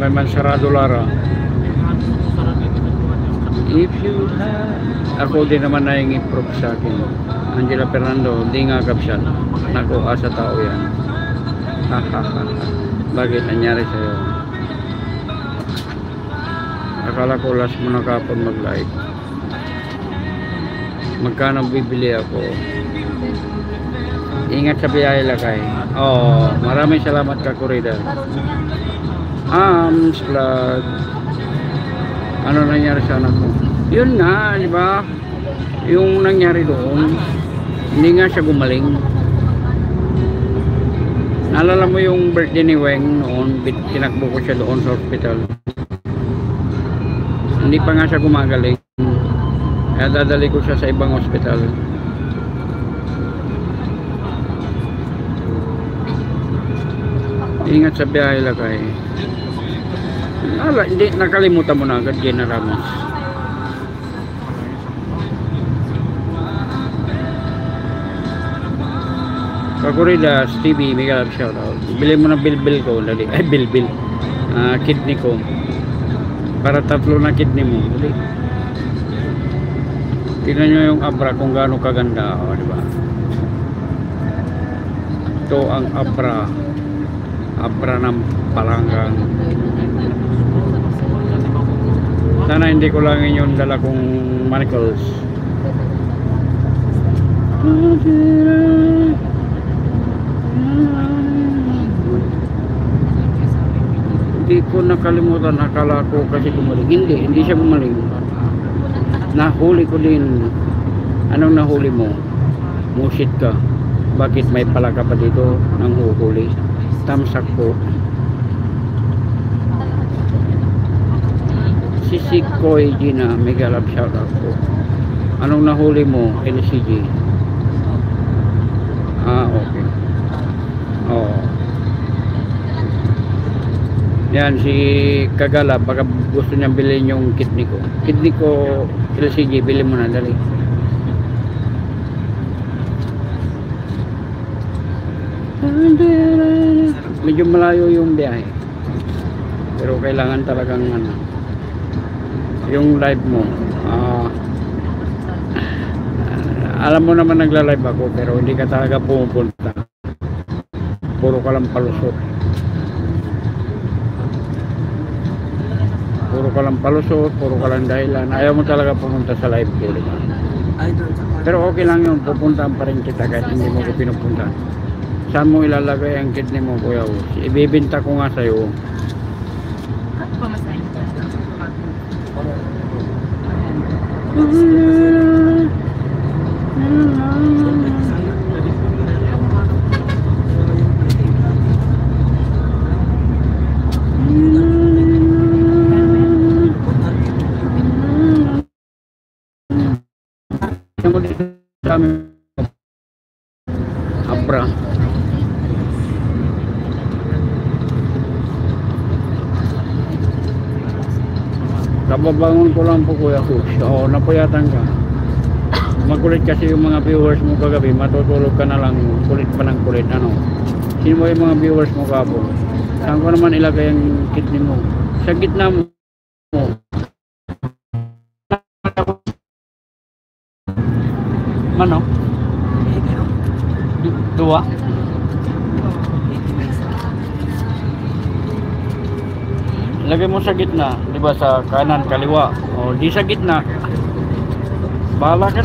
kay man sarado lara. If you have, ako din naman na yung improve sa akin. Angela Fernando, hindi nga kapsyan. Ako, asa tao yan. Hahaha. Bakit nangyari sa'yo? Akala ko last mo na kapon mag-live. Magkano bibili ako? Ingat sa biyahe lakay. Oh, maraming salamat ka Kurida. Vlog. Ano nangyari sa anak mo? Yun nga, di ba? Yung nangyari doon, hindi nga siya gumaling. Naalala mo yung birthday ni Weng noon, tinakbo ko siya doon sa hospital. Hindi pa nga siya gumagaling. Kaya dadali ko siya sa ibang hospital. Ingat sa biyahe lakay. Hindi, nakalimutan mo na agad, Jenna Ramos. Kakuridas TV, mega love shoutout. Bili mo na bilbil ko, dali. Ay, bilbil. Kidney ko. Para 3 na kidney mo. Dali. Tingnan nyo yung Abra kung gaano kaganda. O, diba? Ito ang Abra. Abra ng Palanggang. Sana hindi ko lang yung dala kong manacles. Hindi ko nakalimutan. Akala ko kasi gumaling. Hindi siya gumaling. Nahuli ko din. Anong nahuli mo? Musit ka. Bakit may pala ka pa dito nang uhuli? Tamsak ko. Sisikoy Gina, mega love shoutout ko. Anong nahuli mo, LCG? Okay. Oh. Yan, si Kagala, baka gusto niyang bilhin yung kidney ko. Kidney ko, LCG, bilhin mo na, dali. Medyo malayo yung biyahe. Pero kailangan talagang yung live mo. Alam mo naman nagla-live ako pero hindi ka talaga pumupunta. Puro ka lang palusot. Puro ka lang palusot, puro ka lang dahilan. Ayaw mo talaga pumunta sa live ko, diba? Pero okay lang yun, pupuntahan pa rin kita kahit hindi mo ko pinupunta. Saan mo ilalagay ang kidney mo, Kuya? Ibibinta ko nga sa'yo. Abra. Kababangon ko lang po Kuya Cooks. Oo, napuyatan ka. Makulit kasi yung mga viewers mo kagabi. Matutulog ka na lang. Kulit pa ng kulit. Ano? Sino mo yung mga viewers mo kapo? Saan ko naman ilagay ang kidney mo? Sa gitna mo. Mano? Dua? Lagay mo sa gitna, di ba, sa kanan, kaliwa. O, di sa gitna. Bahala ka.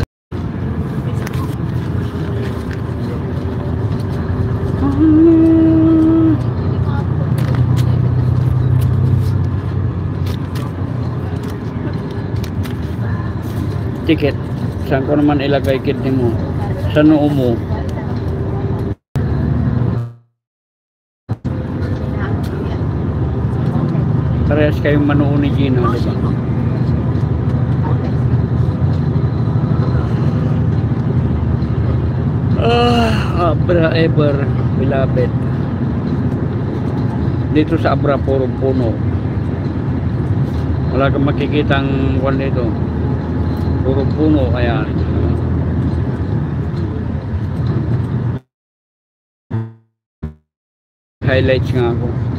Ticket. Saan ko naman ilagay kidney mo? Sa noo mo. Parehas kayong manuo ni Gino, diba? Abra ever beloved. Dito sa Abra puro puno. Wala kang makikitang kwan dito. Puro puno, ayan. Highlights nga ako.